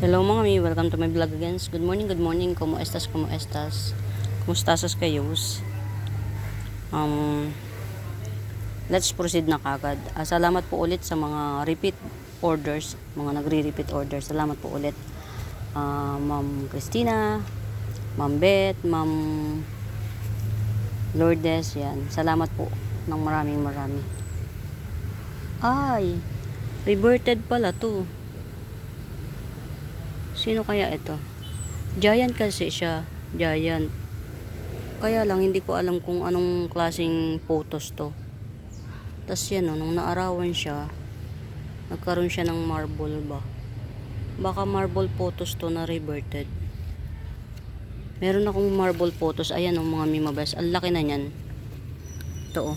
Hello mga mi, welcome to my vlog again. Good morning, como estas, Kumusta kayos? Um, let's proceed na kagad. Salamat po ulit sa mga repeat orders, mga nagre-repeat orders. Salamat po ulit. Ma'am Christina, Ma'am Beth, Ma'am Lourdes, yan. Salamat po ng marami. Ay, reverted pala to. Sino kaya ito? Giant kasi siya. Giant. Kaya lang hindi ko alam kung anong klaseng photos to. Tapos yan nung naarawan siya, nagkaroon siya ng marble ba? Baka marble photos to na reverted. Meron akong marble photos. Ayan mga mimabes. Ang laki na niyan. Ito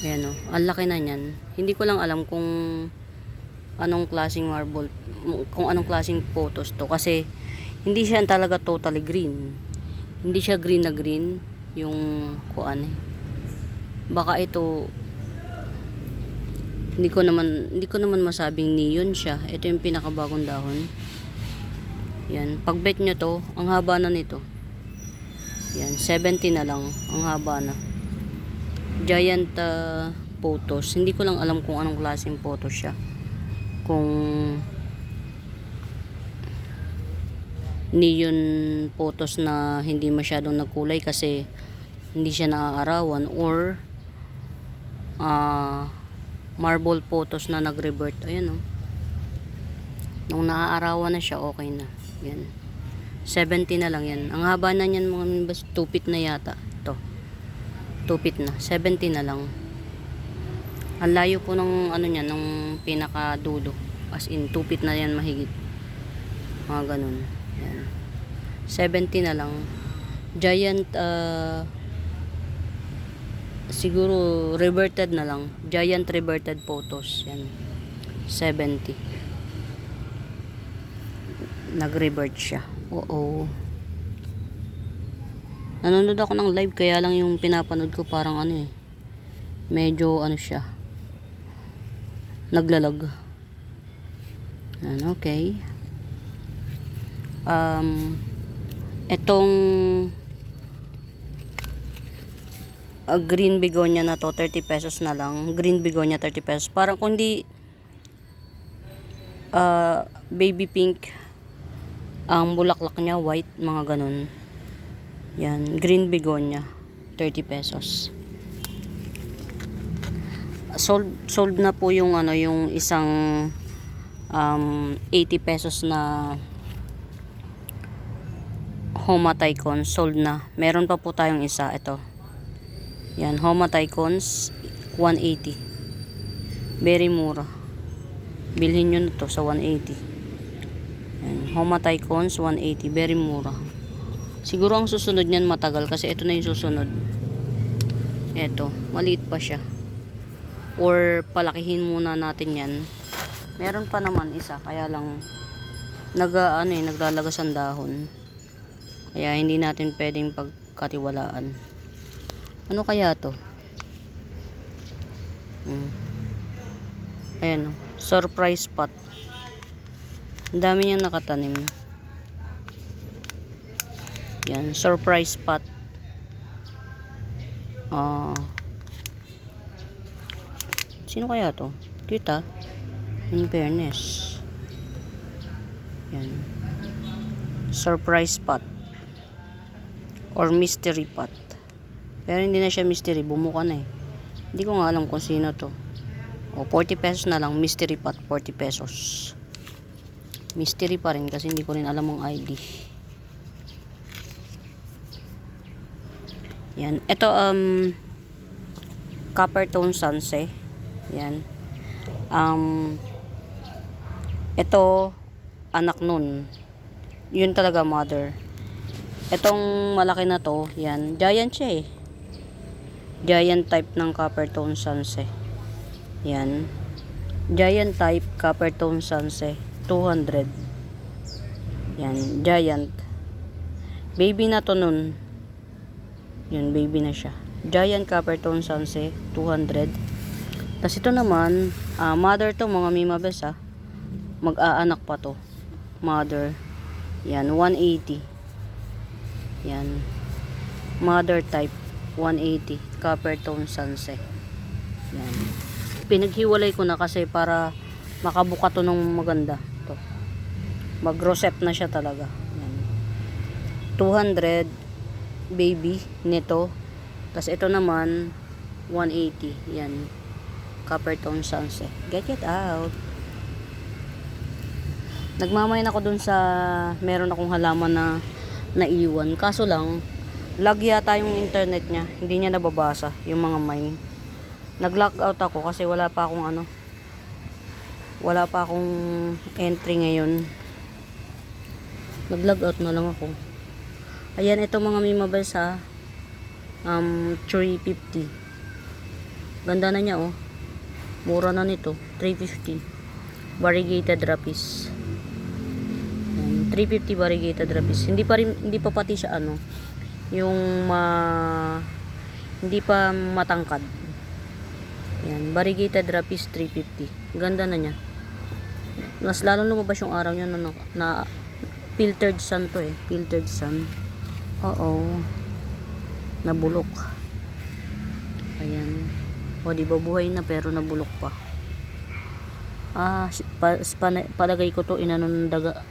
Ayan ang laki na niyan. Hindi ko lang alam kung anong klaseng marble, kung anong klaseng photos to, kasi hindi siya talaga totally green. Hindi siya green na green yung kuan baka ito, hindi ko naman masabing neon siya. Ito yung pinakabagong dahon. Yan, pag bet nyo to, ang haba na nito. Yan, 70 na lang ang haba na. Giant photos. Hindi ko lang alam kung anong klaseng photos siya, kung neon photos na hindi masyadong nagkulay kasi hindi siya naaarawan, or marble photos na nag-revert. Ayan nung naaarawan na siya, okay na. Yan, 70 na lang yan. Ang haba na yan mga 2 feet na yata to. 2 feet na, 70 na lang. Ang layo po ng niya, nung pinakadulo. As in 2 feet na yan mahigit. Mga ganun. Yan, 70 na lang. Giant siguro reverted na lang. Giant reverted photos. Yan, 70. Nag-revert siya. Nanonood ako ng live, kaya lang yung pinapanood ko parang medyo siya, naglalag. Okay. Etong green begonia na to, 30 pesos na lang. Green begonia 30 pesos. Parang kundi baby pink ang bulaklak niya, white, mga ganun. Yan, green begonia 30 pesos. Sold na po yung yung isang 80 pesos na Homatycons. Sold na. Meron pa po tayong isa, ito. Yan, Homatycons 180. Very mura. Bilhin nyo na to sa 180. Yan, Homatycons 180, very mura. Siguro ang susunod niyan matagal, kasi ito na yung susunod. Ito, maliit pa siya. Or palakihin muna natin yan. Meron pa naman isa, kaya lang naglalagas ang dahon. Kaya hindi natin pwedeng pagkatiwalaan. Ano kaya to? Ayan surprise pot. Ang dami niyang nakatanim. Yan, surprise pot. Sino kaya to? Cute in fairness. Yan, surprise pot or mystery pot. Pero hindi na siya mystery, bumuka na Hindi ko nga alam kung sino to. 40 pesos na lang, mystery pot, 40 pesos. Mystery pa rin kasi hindi ko rin alam ang ID. Yan, ito copper tone sunset. Yan. Ito anak nun. Yun talaga mother. Itong malaki na to, yan, giant siya Giant type ng copper tone sunset. Yan. Giant type copper tone sunset. 200. Yan, giant. Baby na to nun. Yun, baby na siya. Giant copper tone sunset, 200. Tapos ito naman, mother to mga mimabes mag-aanak pa to. Mother. Yan, 180. Yan. Mother type, 180. Copper tone sunset. Yan. Pinaghiwalay ko na kasi para makabuka to ng maganda. To. Mag-rosette na siya talaga. Yan. 200 baby nito. Tapos ito naman 180. Yan. Copper tone sunset. Get it out. Nagmamain ako dun sa meron akong halaman na naiwan. Kaso lang, lag yata yung internet niya. Hindi niya nababasa yung mga mine. Nag-lockout ako kasi wala pa akong entry ngayon. Nag-logout na lang ako. Ayan, ito mga mimabel sa 350. Ganda na niya, oh. Mura na nito, 350. Variegated rapis. 350 variegated rapis. Hindi pa pati siya hindi pa matangkad. Yan, variegated rapis 350. Ganda na niya. Mas lalo lumabas yung araw niya na filtered sun to filtered sun. Oo. Nabulok. Ayan. O di ba buhay na pero nabulok pa. Palagay ko to ng daga.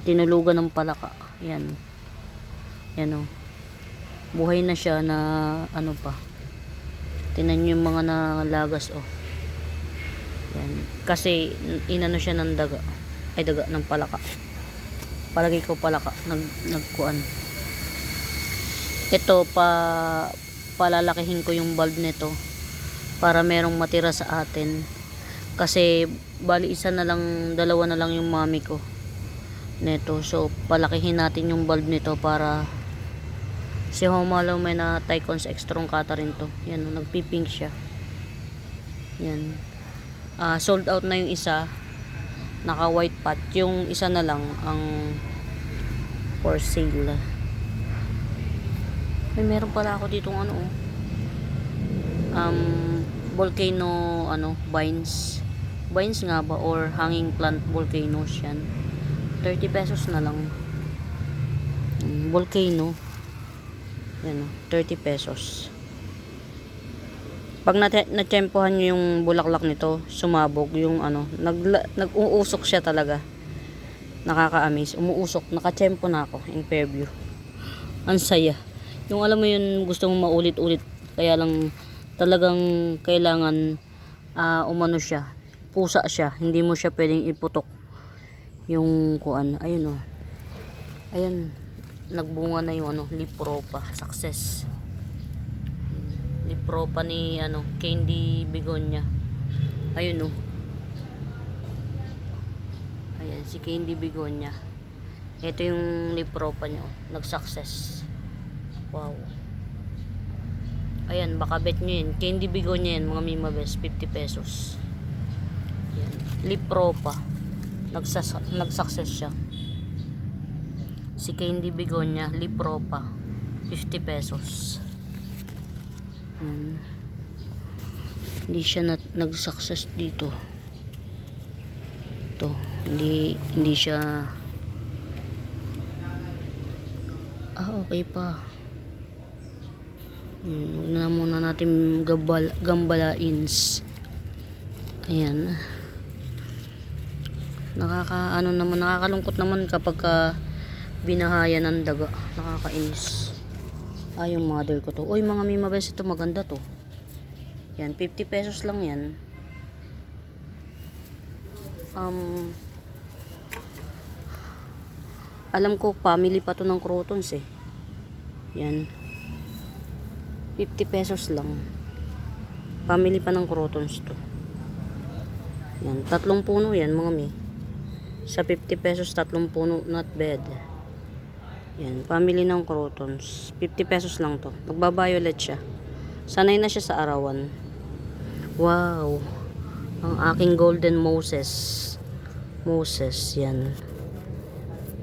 Tinulugan ng palaka. Yan. Yan o. Buhay na siya na pa. Tinan yung mga nalagas o. Yan. Kasi inano siya ng daga. Daga ng palaka. Palagay ko palaka. Nagkuan. Ito palalakihin ko yung bulb nito para merong matira sa atin. Kasi bali dalawa na lang yung mami ko neto. So palakihin natin yung bulb nito para si Homalo may na Tycons extrong kata rin to. Yan, nagpipink siya. Yan. Sold out na yung isa. Naka white pot. Yung isa na lang ang for sale. Meron pala ako ditong volcano vines nga ba or hanging plant volcanoes yan. 30 pesos na lang. Volcano yan 30 pesos. Pag natsempohan nyo yung bulaklak nito, sumabog yung nag-uusok siya talaga. Nakaka-amaze. Umuusok. Nakatsempo na ako in Fairview. Ang saya. Yung alam mo yun, gusto mong maulit-ulit. Kaya lang talagang kailangan siya. Pusa siya. Hindi mo siya pwedeng iputok. Yung kuan. Ayun o. Ayun. Nagbunga na yung Lipropa. Success. Lipropa ni Candy Begonia. Ayun o. Ayan. Si Candy Begonia. Ito yung Lipropa niya. Nag-success. Wow. Ayan, baka bet nyo yun. Candy Begonia yan, mga mimabes, 50 pesos. Ayan. Lipropa. Nag-success siya. Si Candy Begonia, Lipropa, 50 pesos. Ayan. Hindi siya nag-success dito. Ito, hindi siya. Okay pa. Huwag na muna natin gambalains. Ayan. Nakakalungkot naman kapag binahaya ng daga. Nakakainis. Yung mother ko to. Uy, mga mimabes, ito maganda to. Yan, 50 pesos lang yan. Alam ko family pa to ng crotons Yan. 50 pesos lang. Family pa ng crotons to. Yan, 3 puno yan mga mi. Sa 50 pesos 3 puno, not bad. Yan, family ng crotons. 50 pesos lang to. Nagba-violet siya. Sanay na siya sa arawan. Wow. Ang aking golden Moses. Yan.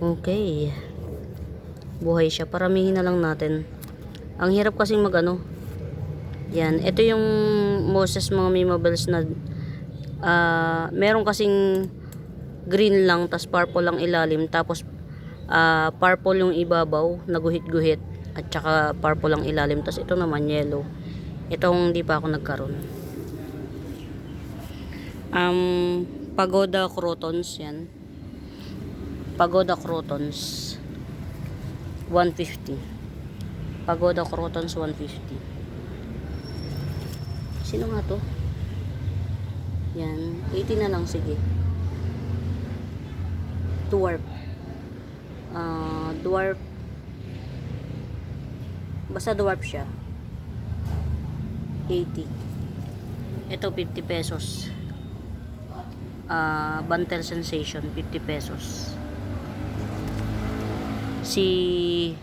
Okay. Buhay siya. Paramihin na lang natin. Ang hirap kasing yan, ito yung Moses mga mimabels na meron kasing green lang, tas purple lang ilalim, tapos purple yung ibabaw, naguhit-guhit, at saka purple lang ilalim, tas ito naman yellow. Itong hindi pa ako nagkaroon. Pagoda Crotons yan. Pagoda Crotons 150. Pagoda Crotons 150. Sino nga to? Yan, 80 na lang, sige. Dwarf. Dwarf. Basta dwarf siya. 80. Ito 50 pesos. Bantel Sensation 50 pesos. Si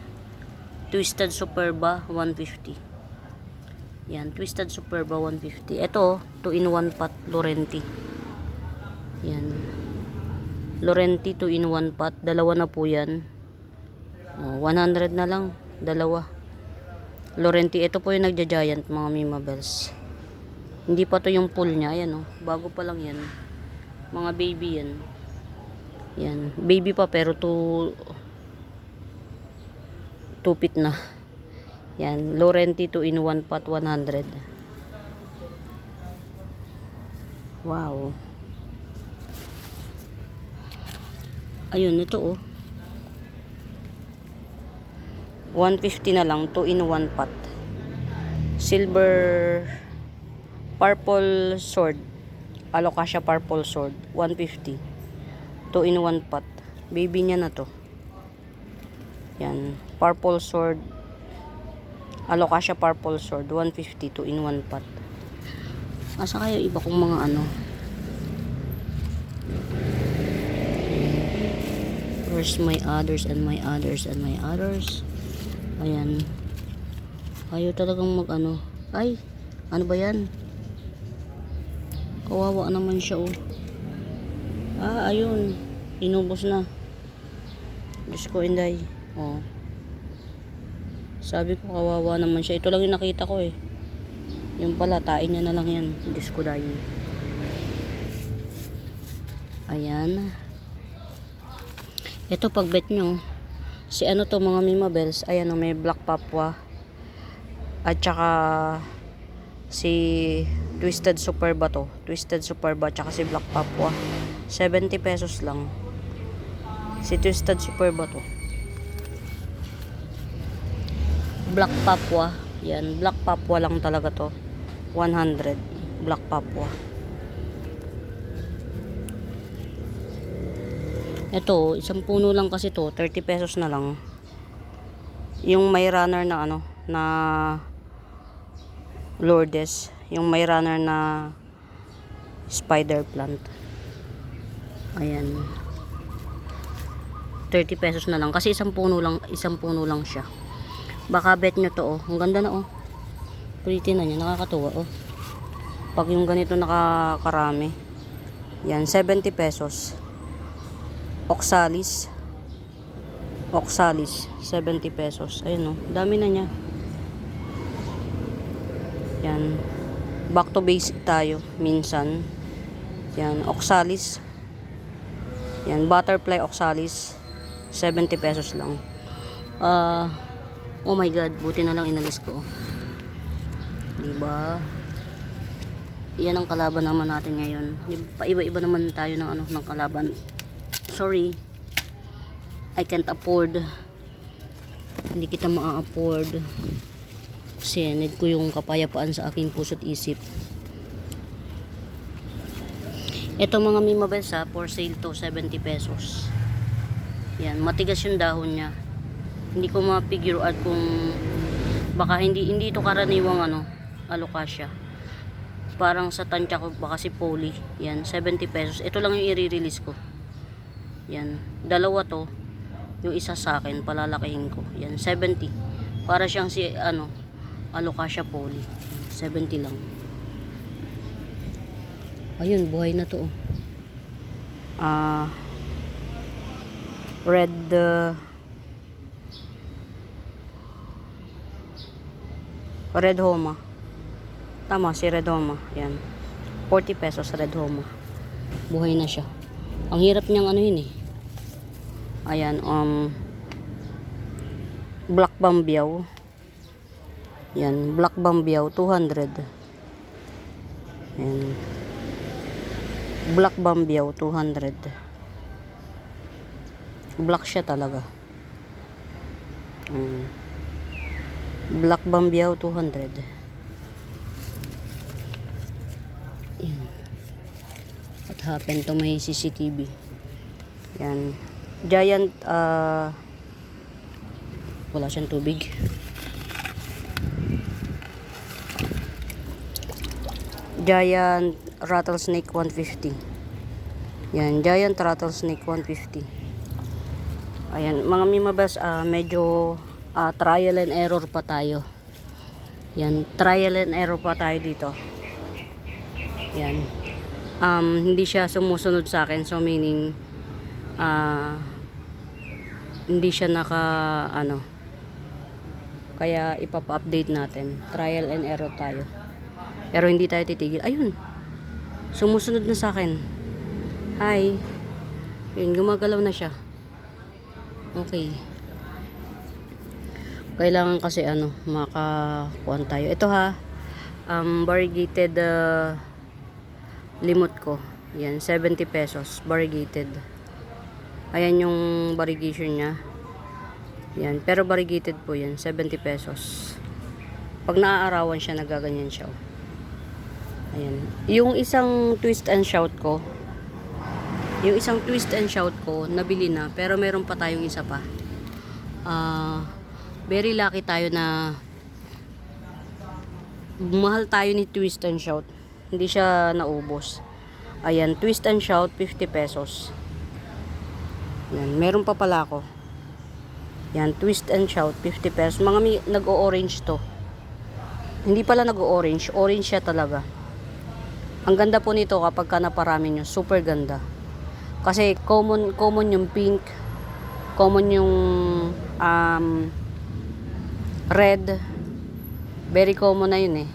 Twisted Superba 150. Yan, Twisted Superba 150. Ito 2-in-1 pot Laurenti. Yan. Laurenti 2-in-1 pot, dalawa na po yan. 100 na lang, dalawa. Laurenti, ito po yung nagja-giant mga Mima Bells. Hindi pa to yung pool niya, ayan bago pa lang yan. Mga baby yan. Yan, baby pa pero 2 feet na. Yan, Laurenti 2-in-1 pot 100. Wow. Ayun, ito 150 na lang, 2-in-1 pot. Silver purple sword. Alocasia purple sword 150. 2-in-1 pot. Baby niya na to. Yan, purple sword. Alocasia purple sword 150, 2-in-1 pot. Asa kayo iba kong mga Where's my others and my others and my others? Ayan. Ayaw talagang Ay, ano ba yan? Kawawa naman siya ayun. Inubos na. Diyos ko, Inday. Sabi ko kawawa naman siya. Ito lang yung nakita ko Yung pala, tain niya na lang yan. Diyos ko, dahil. Ayan. Ito pagbet nyo. Si to mga Mima Bells. Ayan may Black Papua. At saka si Twisted Superba to. Twisted Superba at saka si Black Papua. 70 pesos lang. Si Twisted Superba to. Black Papua. Yan, Black Papua lang talaga to. 100. Black Papua. Ito, isang puno lang kasi to, 30 pesos na lang. Yung may runner na na Lourdes, yung may runner na spider plant. Ayan. 30 pesos na lang kasi isang puno lang siya. Baka bet nyo to ang ganda na Pretty na niya, nakakatuwa Pag yung ganito nakakarami. Yan, 70 pesos. Oxalis 70 pesos. Ayun dami na niya. Yan, back to basic tayo minsan. Yan, Oxalis. Yan, butterfly Oxalis 70 pesos lang. Oh my god, buti na lang inalis ko. Diba? Yan ang kalaban naman natin ngayon. Paiba-iba naman tayo ng kalaban. Sorry, I can't afford. Hindi kita ma-afford kasi need ko yung kapayapaan sa aking puso't isip. Ito mga Mima Bells for sale to 70 pesos. Yan, matigas yung dahon niya. Hindi ko ma-figure out kung baka hindi ito karaniwang alocasia. Parang sa tansya ko baka si Polly. Yan, 70 pesos. Ito lang yung i-release ko. Yan, dalawa to. Yung isa sa akin, palalakihin ko. Yan, 70. Para siyang si Alocasia Polly. 70 lang. Ayun, buhay na to. Red Homa. Tama, si Red Homa. Yan. 40 pesos Red Homa. Buhay na siya. Ang hirap niyang ano yun eh. Ayan, Black Bambiyaw. Yan, Black Bambiyaw 200. Yan. Black Bambiyaw 200. Black siya talaga. Black Bambiyaw 200. Yan. What happened to my CCTV? Yan. Giant, wala siyang tubig. Giant rattlesnake 150. Yan, giant rattlesnake 150. Ayan, mga mimabas, medyo trial and error pa tayo. Yan, trial and error pa tayo dito. Yan. Hindi siya sumusunod sa akin, so meaning hindi siya kaya ipapa-update natin. Trial and error tayo. Pero hindi tayo titigil. Ayun. Sumusunod na sa akin. Hi. Yun, gumagalaw na siya. Okay. Kailangan kasi makakuan tayo. Ito ha. Variegated limot ko. Yan, 70 pesos. Variegated. Ayan yung variegation niya. Yan, pero variegated po yan. 70 pesos. Pag naaarawan siya, nagaganyan siya. Ayan. Yung isang twist and shout ko, nabili na. Pero meron pa tayong isa pa. Very lucky tayo na mahal tayo ni twist and shout. Hindi siya naubos. Ayan, twist and shout, 50 pesos. Yan, meron pa pala ako. Yan, twist and shout, 50 pesos. Mga nag-o-orange to. Hindi pala nag-o-orange. Orange siya talaga. Ang ganda po nito kapag ka naparami nyo. Super ganda. Kasi common yung pink. Common yung red. Very common na yun eh.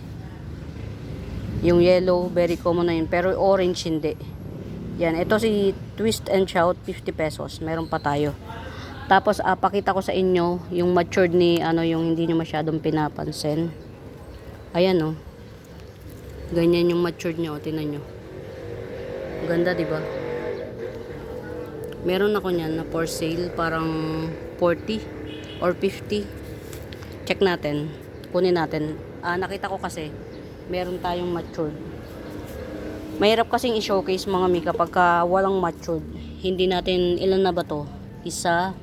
Yung yellow, very common na yun. Pero orange hindi. Yan, ito si twist and shout, 50 pesos. Meron pa tayo. Tapos pakita ko sa inyo yung matured ni yung hindi nyo masyadong pinapansin. Ayan oh. Ganyan yung matured nyo, tingnan nyo. Ganda, di ba? Meron ako niyan na for sale, parang 40 or 50. Check natin. Kunin natin. Nakita ko kasi meron tayong matured. Mahirap kasing i-showcase mga mi kapag walang matured. Hindi natin, ilan na ba to? Isa,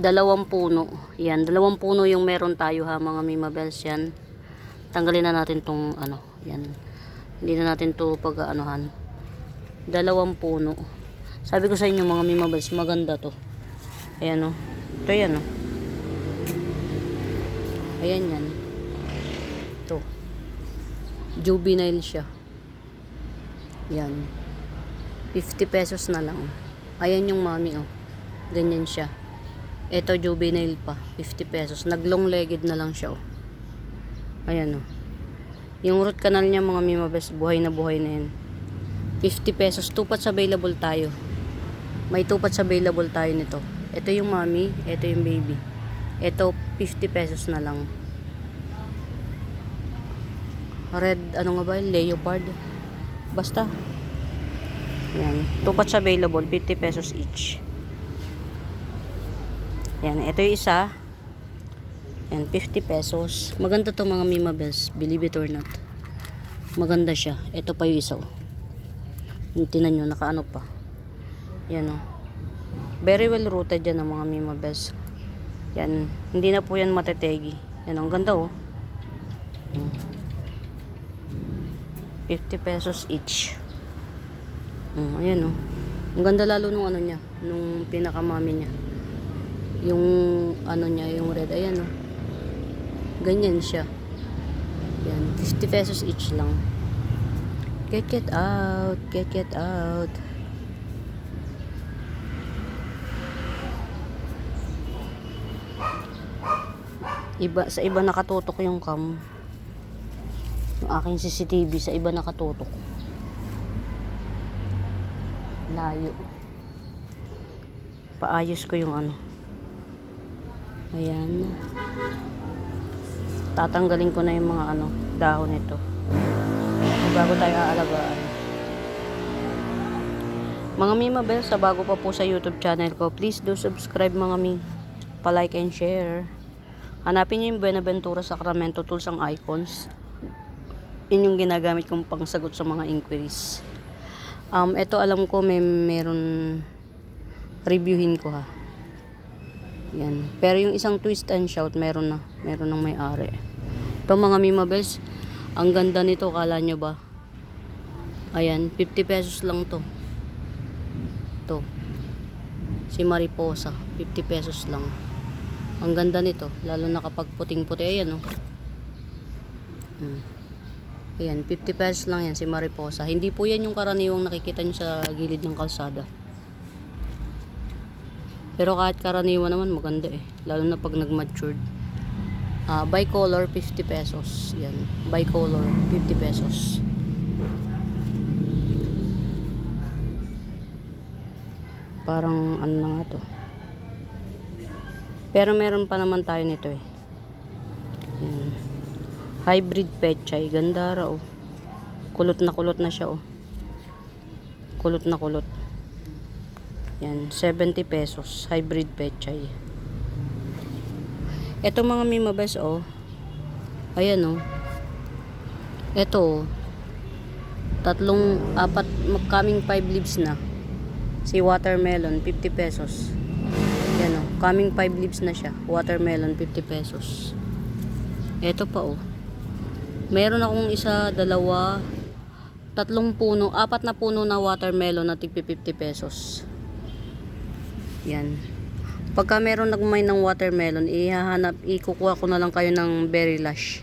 2 puno. Yan, 2 puno yung meron tayo ha, mga mimabels yan. Tanggalin na natin tong yan. Hindi na natin to pag-anuhan. 2 puno. Sabi ko sa inyo mga mimabels, maganda to. Ayan o. Ito yan o. Ayan yan. Ito. Juvenile siya. Yan. 50 pesos na lang. Ayan yung mami oh. Ganyan siya. Ito juvenile pa. 50 pesos. Nag-long legged na lang siya oh. Ayan oh. Yung root canal niya mga mimabes, buhay na yan. 50 pesos. 2 pots available tayo. May 2 pots available tayo nito. Ito yung mami. Ito yung baby. Ito 50 pesos na lang. Red, nga ba? Leopard. Basta. Yan. 2 pots available. 50 pesos each. Yan. Ito yung isa. Yan. 50 pesos. Maganda to mga mimabes. Believe it or not. Maganda siya. Ito pa yung isa. Tinan nyo. Nakaano pa. Yan o. Very well rooted yan ang mga mimabes. Yan. Hindi na po yan matetegi. Yan. Ang ganda o. 50 pesos each. Ayan o. Ang ganda lalo nung niya. Nung pinakamami niya. Yung niya. Yung red. Ayan o. Ganyan siya. Yan. 50 pesos each lang. Get out. Get out. Sa iba nakatutok yung cam. Yung aking CCTV sa iba nakatutok. Layo. Paayos ko yung ano. Ayan. Tatanggalin ko na yung mga ano, dahon nito. Bago tayo aalagaan. Mga mi mabel, sa bago pa po sa YouTube channel ko, please do subscribe mga mi. Pa-like and share. Hanapin niyo yung Buenaventura Sacramento Tools ang icons. Yun yung ginagamit kong pangsagot sa mga inquiries. Ito alam ko meron reviewin ko ha. Yan. Pero yung isang twist and shout meron ng may-ari. Ito mga mimabels, ang ganda nito, kala nyo ba? Ayan, 50 pesos lang to. Ito. Si Mariposa, 50 pesos lang. Ang ganda nito, lalo na kapag puting-puti. Ayan oh. Ayan, 50 pesos lang yan si Mariposa. Hindi po yan yung karaniwang nakikita nyo sa gilid ng kalsada. Pero kahit karaniwan naman maganda eh. Lalo na pag nag-matured. Bicolor 50 pesos. Yan. Bicolor 50 pesos. Parang ano na nga to. Pero meron pa naman tayo nito eh. Yan. Hybrid pechay. Ganda raw. Kulot na siya oh. Kulot na kulot. Yan. 70 pesos. Hybrid pechay. Ito mga mimabes oh. Ayan oh. Ito oh. Coming 5 leaves na. Si watermelon 50 pesos. Yan oh. Coming 5 leaves na siya. Watermelon 50 pesos. Ito pa oh. Meron akong isa, dalawa, 3 puno, 4 na puno na watermelon na tig 50 pesos. Yan. Pagka meron nagmay ng watermelon, ikukuha ko na lang kayo ng berry lush.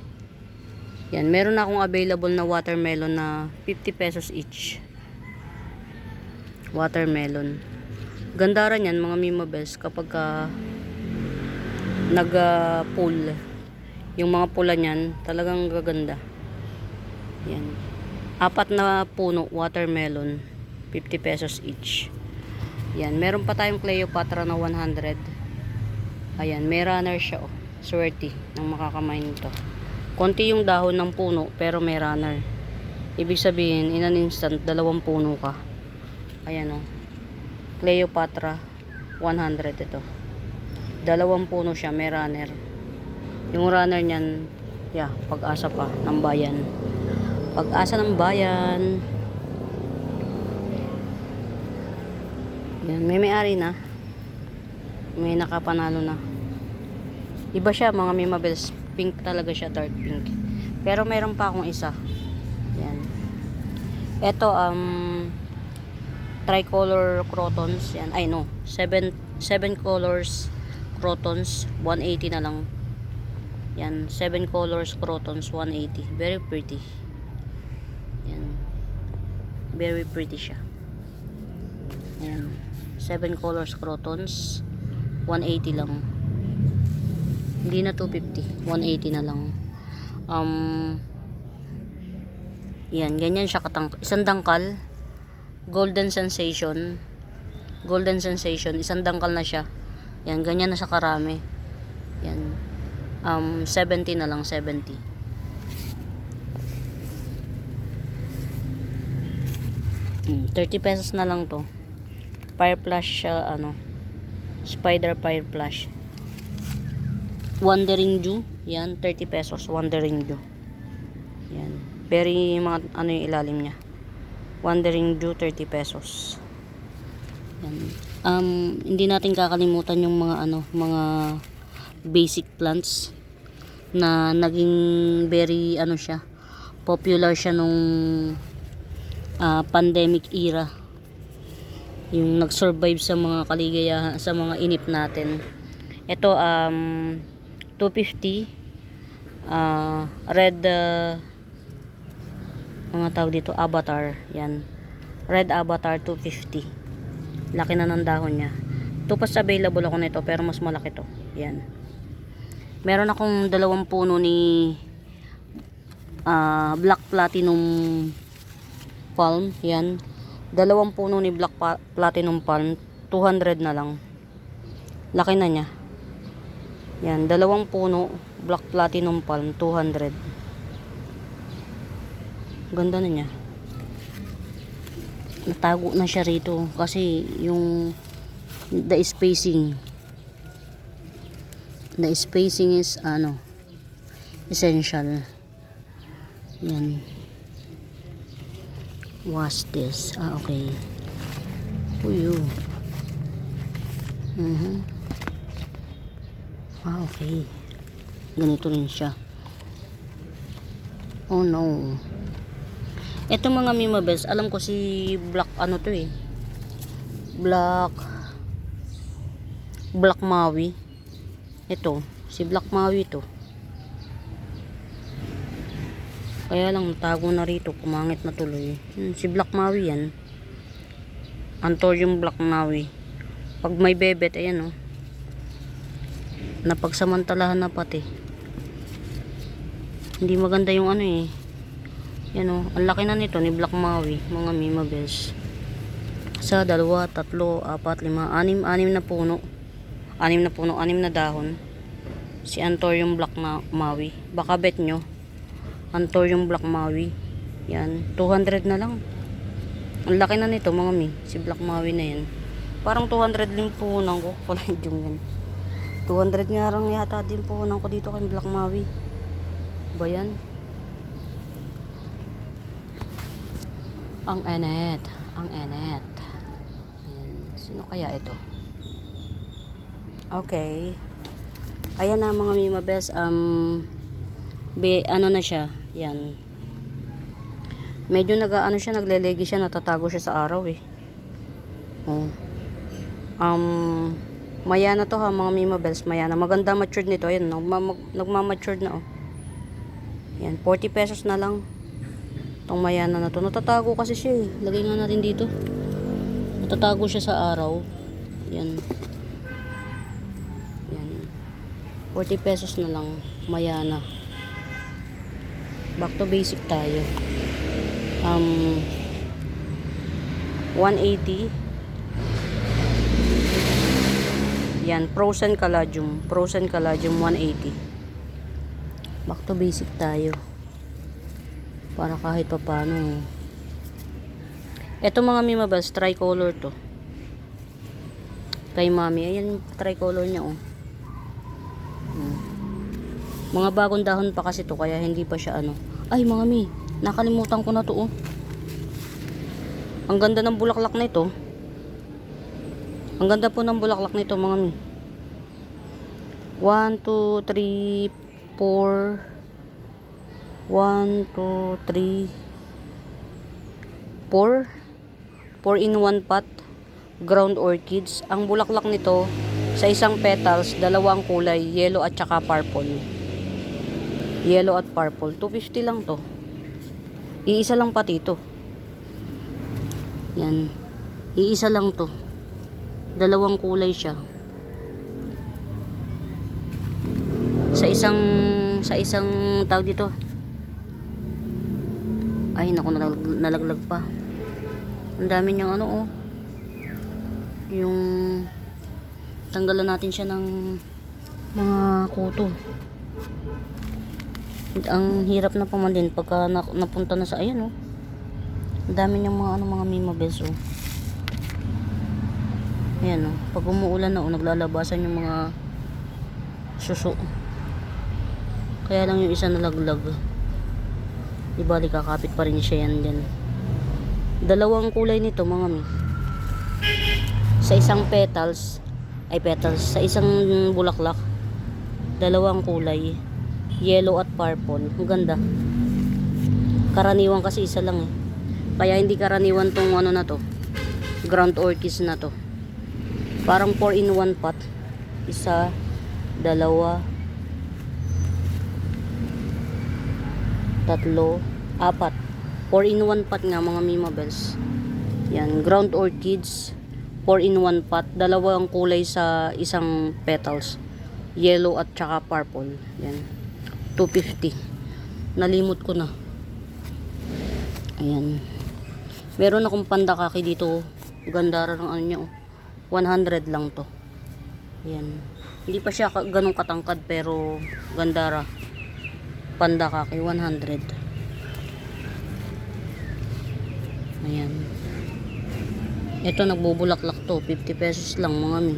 Yan, meron na akong available na watermelon na 50 pesos each. Watermelon. Ganda rin yan mga mimabes kapag nag-pull. Yung mga pula niyan, talagang gaganda. Yan. 4 na puno, watermelon. 50 pesos each. Yan. Meron pa tayong Cleopatra na 100. Ayan. May runner siya, oh. Swerte ng makakamain nito. Konti yung dahon ng puno, pero may runner. Ibig sabihin, in an instant, 2 puno ka. Ayan, oh. Cleopatra 100 ito. 2 puno siya, may runner. Yung runner niyan, Pag-asa pa ng bayan. Pag-asa ng bayan. Yan, may-ari na. May nakapanalo na. Iba siya mga mimabels. Pink talaga siya, dark pink. Pero meron pa akong isa. Yan. Ito, tricolor crotons. Yan, 7 colors crotons, 180 na lang. Yan, 7 colors crotons, 180. Very pretty. Yan. Very pretty siya. Yan. 7 colors crotons, 180 lang. Hindi na 250. 180 na lang. Yan, ganyan siya isang dangkal. Golden Sensation. Golden Sensation. Isang dangkal na siya. Yan, ganyan na siya karami. Yan. 70 na lang, 70. $30 pesos na lang to. Fire flash siya, Spider fire flash. Wandering Dew, yan, 30 pesos, Wandering Dew. Yan. Very yung ilalim niya. Wandering Dew, 30 pesos. Yan. Hindi natin kakalimutan yung mga basic plants na naging very popular siya nung pandemic era, yung nag-survive sa mga kaligayahan, sa mga inip natin. Ito 250 red mga tawag dito, avatar. Yan, red avatar 250. Laki na ng dahon niya. Tupas available ako nito pero mas malaki to. Yan. Meron akong 2 puno ni Black Platinum Palm. Yan. Dalawang puno ni Black Platinum Palm, 200 na lang. Laki na niya. Yan, dalawang puno, Black Platinum Palm, 200. Ganda na niya. Natago na siya rito kasi yung the spacing is essential. Yan. What's this? Okay. Uyo. Okay. Ganito rin siya. Oh no. Ito mga Mima Bells, alam ko si Black Black Maui. Ito, si Black Maui to. Kaya lang tago na rito, pumangit na tuloy. Si Black Maui yan. Anthurium Black Maui. Pag may bebet, ayan napagsamantalahan na pati. Hindi maganda yung yan ang laki na nito ni Black Maui, mga Mima Bells. 1, 2, 3, 4, 5, 6 na puno. 6 na dahon. Si Anthurium Black Maui. Baka bet nyo, Anthurium Black Maui. Yan, 200 na lang. Ang laki na nito mga si Black Maui na yan. Parang 200 din puhunan ko. Wala yung yan. 200 nga lang yata din puhunan ko dito kay Black Maui. Ba yan? Ang enet. Ayan. Sino kaya ito? Okay. Ayan na mga Mima Bells. Ano na siya? Yan. Medyo naglelegi siya, natatago siya sa araw Maya na to mga Mima Bells, maya na. Maganda matured nito. Ayan, nagmamatured na Yan, 40 pesos na lang. Itong mayana na to. Natatago kasi siya Lagay nga natin dito. Natatago siya sa araw. Yan. 40 pesos na lang. Mayana. Back to basic tayo. 180. Yan, Frozen Caladium 180. Back to basic tayo. Para kahit pa paano. Ito mga Mima Bells, tricolor to. Kay Mami, ayan tricolor niya Mga bagong dahon pa kasi to, kaya hindi pa siya Ay mga Mi, nakalimutan ko na to Ang ganda ng bulaklak na ito. Ang ganda po ng bulaklak nito mga Mi. 1, 2, 3, 4. 1, 2, 3, 4. 4 in 1 pot. Ground orchids. Ang bulaklak nito, sa isang petals, dalawang kulay, yellow at saka purple. Yellow at purple. 250 lang to. Iisa lang pati ito. Yan. Iisa lang to. Dalawang kulay siya. Sa isang tawag dito. Ay, naku, nalaglag pa. Ang dami niyang yung tanggalan natin siya ng mga kuto. Ang hirap na pa man din pagka napunta na sa ayan Ang dami niyang mga Mima Bells Ayan pag umuulan na naglalabasan yung mga suso. Kaya lang yung isa nalaglag. Di bali kakapit pa rin siya yan din. Dalawang kulay nito mga Mi. Sa isang petals, sa isang bulaklak, dalawang kulay, yellow at purple. Ang ganda. Karaniwan kasi isa lang Kaya hindi karaniwan tong na to. Ground orchids na to. Parang 4 in 1 pot. Isa, dalawa, tatlo, apat. 4 in 1 pot nga mga Mima Bells. Yan, ground orchids, 4 in 1 pot. Dalawang kulay sa isang petals. Yellow at saka purple. Yan. 250. Nalimot ko na. Ayan. Meron akong pandakaki dito. Gandara ng ano niya, oh. 100 lang to. Ayan. Hindi pa siya ganun katangkad, pero gandara. Pandakaki, 100. Ayan. Ito, nagbubulaklak to. 50 pesos lang, mga mi.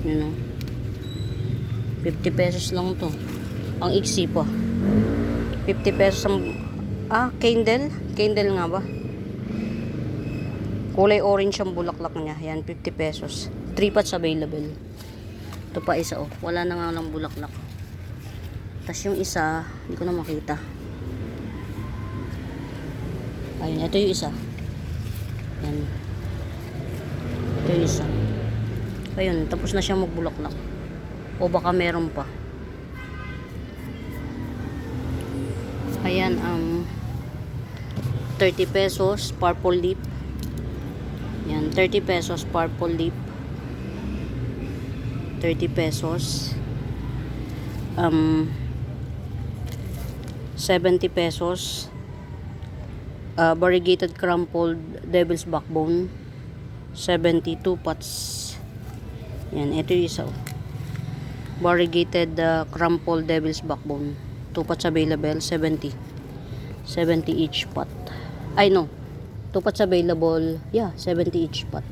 Ayan, oh. 50 pesos lang to. Ang iksi pa. 50 pesos ang... candle? Candle nga ba? Kulay orange ang bulaklak niya. Yan, 50 pesos. 3 pots available. Ito pa isa, oh. Wala na nga lang bulaklak. Tapos yung isa, hindi ko na makita. Ayun, ito yung isa. Yan. Ito yung isa. Ayun, tapos na siya magbulaklak. O baka meron pa. Ayan, 30 pesos, purple leaf. Yan, 30 pesos, purple leaf. 30 pesos. 70 pesos. Variegated crumpled devil's backbone. 72 pots. Yan, ito yung isa. Variegated crumpled devil's backbone. 2 pots available, 70. 70 each pot. Ay no, 2 pots available. Yeah, 70 each pot.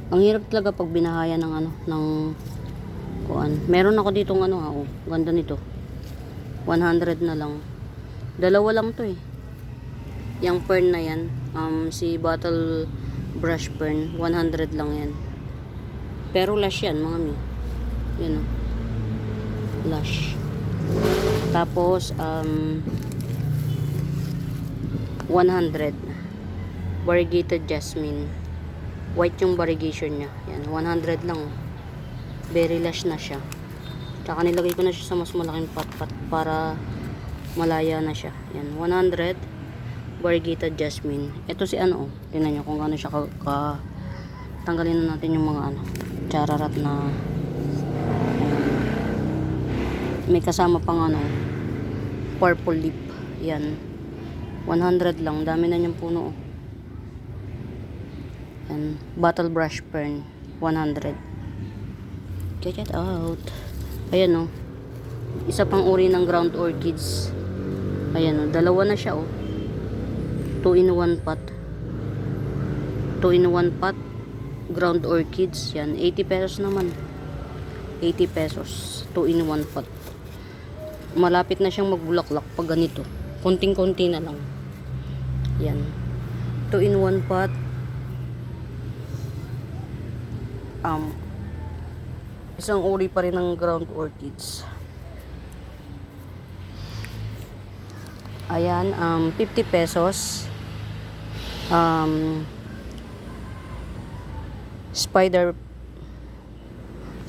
Ang hirap talaga pag binahaya ng ano, ng kuan. Meron ako ditong ano, oh, ganda nito. 100 na lang. Dalawa lang to eh. Yung fern na yan, si bottle brush fern, 100 lang yan. Pero lush yan, mga mi. Yan, oh. Lush. Tapos 100 variegated jasmine. White yung variegation niya. Yan, 100 lang. Very lush na siya. Tsaka nilagay ko na siya sa mas malaking pot-pot para malaya na siya. Yan, 100 variegated jasmine. Ito si ano, oh. Tingnan nyo kung ano siya tanggalin na natin yung mga ano, chararat na may kasama pang ano, purple leaf. Yan, 100 lang. Dami na niyang puno, oh. Yan, bottle brush fern, 100. Check it out. Ayan, oh. Isa pang uri ng ground orchids. Ayan, oh. Dalawa na siya, oh. 2 in 1 pot. 2 in 1 pot. Ground orchids. Yan, 80 pesos naman. 80 pesos. 2 in 1 pot. Malapit na siyang magbulaklak pag ganito. Konting-konti na lang. Yan. 2 in 1 pot. Isang uri pa rin ng ground orchids. Ayan, 50 pesos.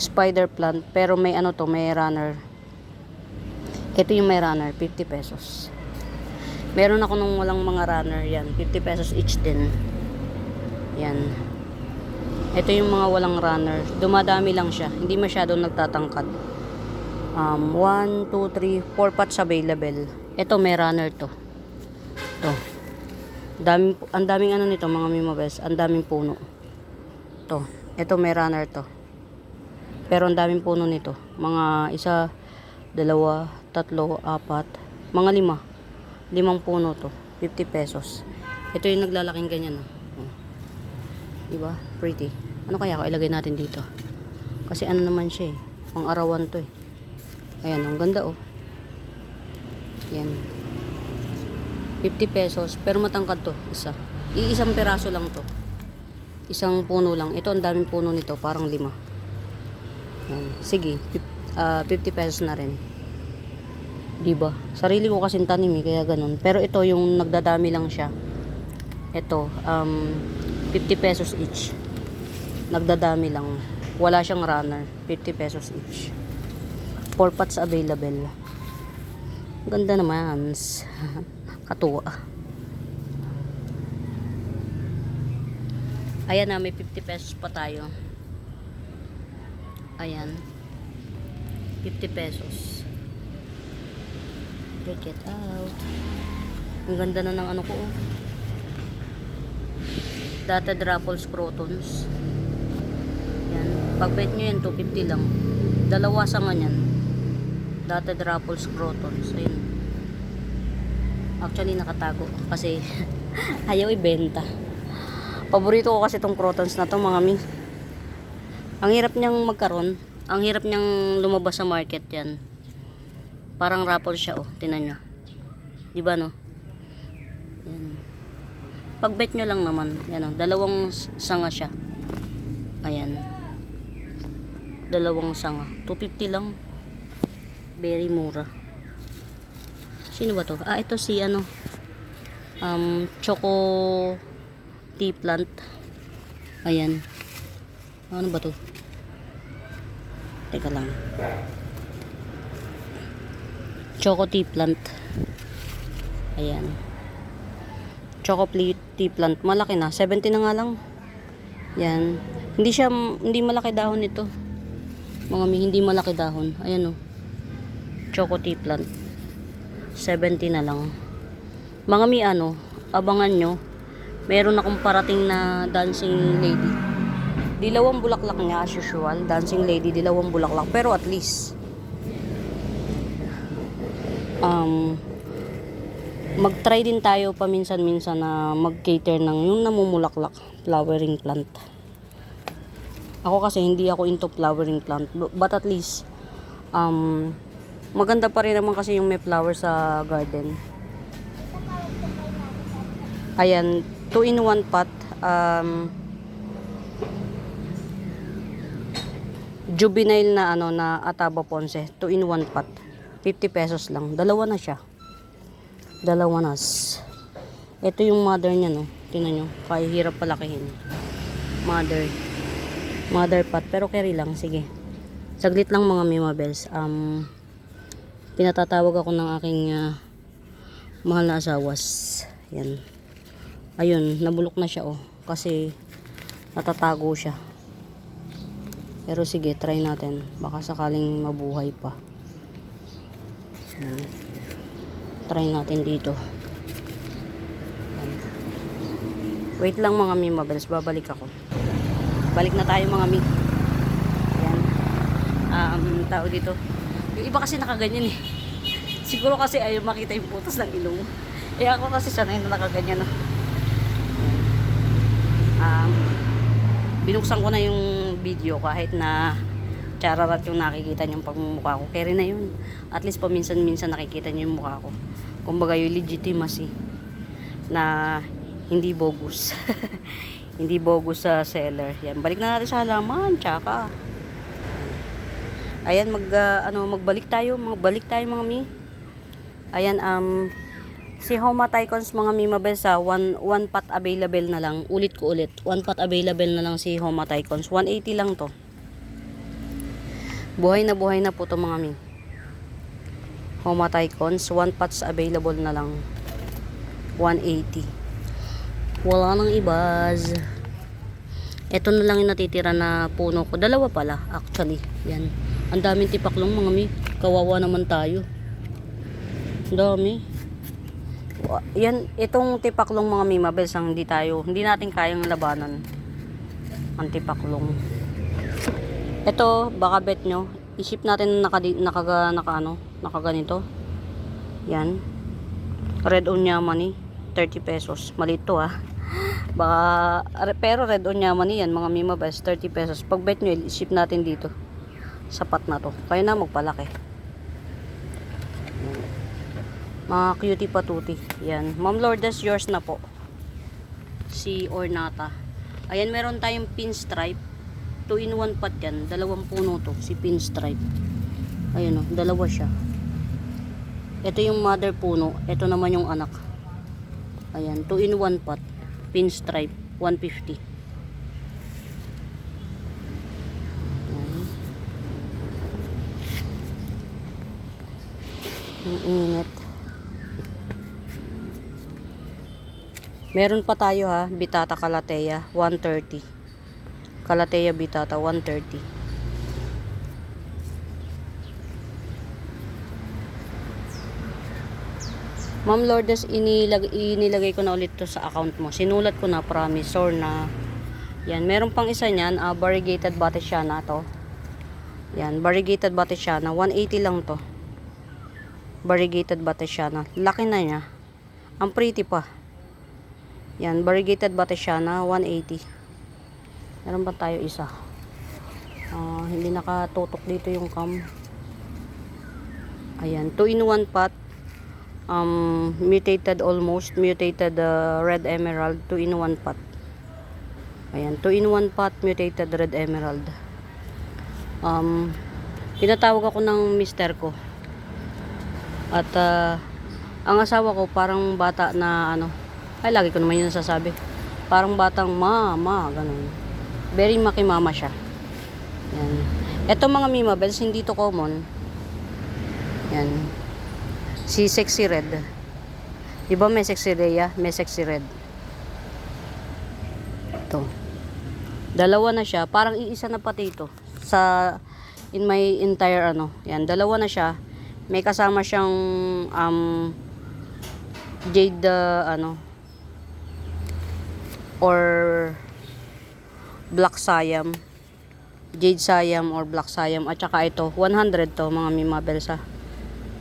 Spider plant, pero may ano to, may runner. Ito yung may runner, 50 pesos. Meron ako nung walang mga runner, yan, 50 pesos each din. Yan. Ito yung mga walang runner. Dumadami lang siya. Hindi masyadong nagtatangkad. 1, 2, 3, 4 pots available. Ito may runner to. To. Ang daming ano nito, mga mimabes. Ang daming puno. To. Ito may runner to. Pero ang daming puno nito. Mga 1, 2, 3, 4, mga 5. 5 puno to. 50 pesos. Ito yung naglalaking ganyan, oh. Diba? Pretty. Ano kaya ako ilagay natin dito? Kasi ano naman siya eh. Pang arawan to eh. Ayan, ang ganda oh. Yan. 50 pesos. Pero matangkad to. Isa. Iisang peraso lang to. Isang puno lang. Ito ang daming puno nito. Parang 5. Yan. Sige. 50 pesos na rin. Diba? Sarili ko kasing tanim eh. Kaya ganun. Pero ito yung nagdadami lang siya. Ito. 50 pesos each. Nagdadami lang. Wala siyang runner. 50 pesos each. 4 pots available. Ganda naman. Katuwa. Ayan na, may 50 pesos pa tayo. Ayan. 50 pesos. Check it out. Ang ganda na ng ano ko, oh. Dotted Ruffles Crotons. Yan. Pag-bet nyo yan, 250 lang. Dalawa sa nga yan. Dotted Ruffles Crotons. Ayun. Actually, nakatago. Kasi, ayaw ibenta. Paborito ko kasi itong crotons na to, mga mi. Ang hirap niyang magkaroon. Ang hirap niyang lumabas sa market yan. Parang raffle siya, oh. Tingnan nyo. Diba, no? Yan. Pag-bet nyo lang naman. Yan, oh. Dalawang sanga siya. Ayan. Dalawang sanga. 250 lang. Very mura. Sino ba to? Ah, ito si ano. Choco tea plant. Ayan. Ano ba to? Teka lang. Choco tea plant. Ayan. Choco tea plant. Malaki na. 70 na nga lang. Yan. Hindi malaki dahon ito. Mga hindi malaki dahon. Ayan, oh. Choco tea plant. 70 na lang. Mga mi, ano, abangan nyo. Meron akong parating na dancing lady. Dilawang bulaklak niya as usual. Dancing lady, dilawang bulaklak. Pero at least mag-try din tayo paminsan-minsan na mag-cater ng yung namumulaklak flowering plant. Ako kasi hindi ako into flowering plant, but at least maganda pa rin naman kasi yung may flower sa garden. Ayan, 2-in-1 pot. Juvenile na ano na Ataba Ponce, 2-in-1 pot. 50 pesos lang. Dalawa na siya. Dalawa na. Ito yung mother niya, no. Tingnan nyo. Kaya hirap palakihin. Mother pot. Pero carry lang. Sige. Saglit lang mga Mima Bells. Pinatatawag ako ng aking mahal na asawas. Yan. Ayun. Nabulok na siya, oh. Kasi natatago siya. Pero sige. Try natin. Baka sakaling mabuhay pa. Yan. Try natin dito. Wait lang mga Mima Bells, babalik ako. Balik na tayo mga Mi. Ayan. Tao dito. Yung iba kasi nakaganyan eh. Siguro kasi ayaw makita yung putas ng ilong. Eh ako kasi sanay na nakaganyan na. Binuksan ko na yung video kahit na chararat yung nakikita niyong pagmumukha ko. Kaya rin na yun. At least paminsan-minsan nakikita niyo yung mukha ko. Kumbaga yung legitimacy na hindi bogus. Hindi bogus sa seller. Yan, balik na natin sa halaman, tsaka. Ayan, magbalik tayo mga mi. Ayan, si Homa Tycons mga Mima Bells, 1 pot available na lang. Ulit ko ulit. 1 pot available na lang si Homa Tycons. 180 lang to. Buhay na po to mga mi. Homa Tycons, 1 pots available na lang. 180. Wala nang ibaz. Ito na lang yung natitira na puno ko. Dalawa pala, actually. Yan. Ang daming tipaklong mga mi. Kawawa naman tayo. Ang dami. Yan, itong tipaklong mga Mima Bells ang hindi natin kayang labanan. Ang tipaklong. Ito, baka bet nyo. I-ship natin nakaganito. Yan. Red Onyamani, 30 pesos. Maliit to ah. Pero Red Onyamani yan mga Mima Bells, 30 pesos. Pag bet nyo, i-ship natin dito. Sapat na to. Kaya na magpalaki. Mga cutie patuti. Yan. Ma'am Lourdes, yours na po. Si Ornata. Ayan, meron tayong pinstripe. 2-in-1 pot yan. Dalawang puno to. Si pinstripe. Ayun o. Dalawa siya. Ito yung mother puno. Ito naman yung anak. Ayan. 2-in-1 pot. Pinstripe. 150. Ayan. Ang init. Meron pa tayo ha. Bitata Calathea. 130. Calathea Bitata 130. Ma'am Lourdes, inilagay ko na ulit to sa account mo. Sinulat ko na, promise, or na. Yan, meron pang isa niyan, variegated Batesiana to. Yan, variegated Batesiana, 180 lang to. Variegated Batesiana, laki na niya. Ang pretty pa. Yan, variegated Batesiana, 180. Meron pa tayo isa. Hindi nakatutok dito yung cam. Ayan, 2-in-1 pot. Mutated red emerald, 2-in-1 pot. Ayan, 2-in-1 pot, mutated red emerald. Pinatawag ako ng mister ko. At ang asawa ko parang bata na ay lagi ko naman yun nasasabi. Parang batang mama, ganun. Very makimama siya. Yan. Ito mga Mima Bells, hindi to common. Yan. Si Sexy Red. Diba may Sexy Rhea? May Sexy Red. Ito. Dalawa na siya. Parang iisa na pati ito. In my entire Yan. Dalawa na siya. May kasama siyang jade or black siam. Jade siam or black siam. At saka ito, 100 to mga Mima Bells ha.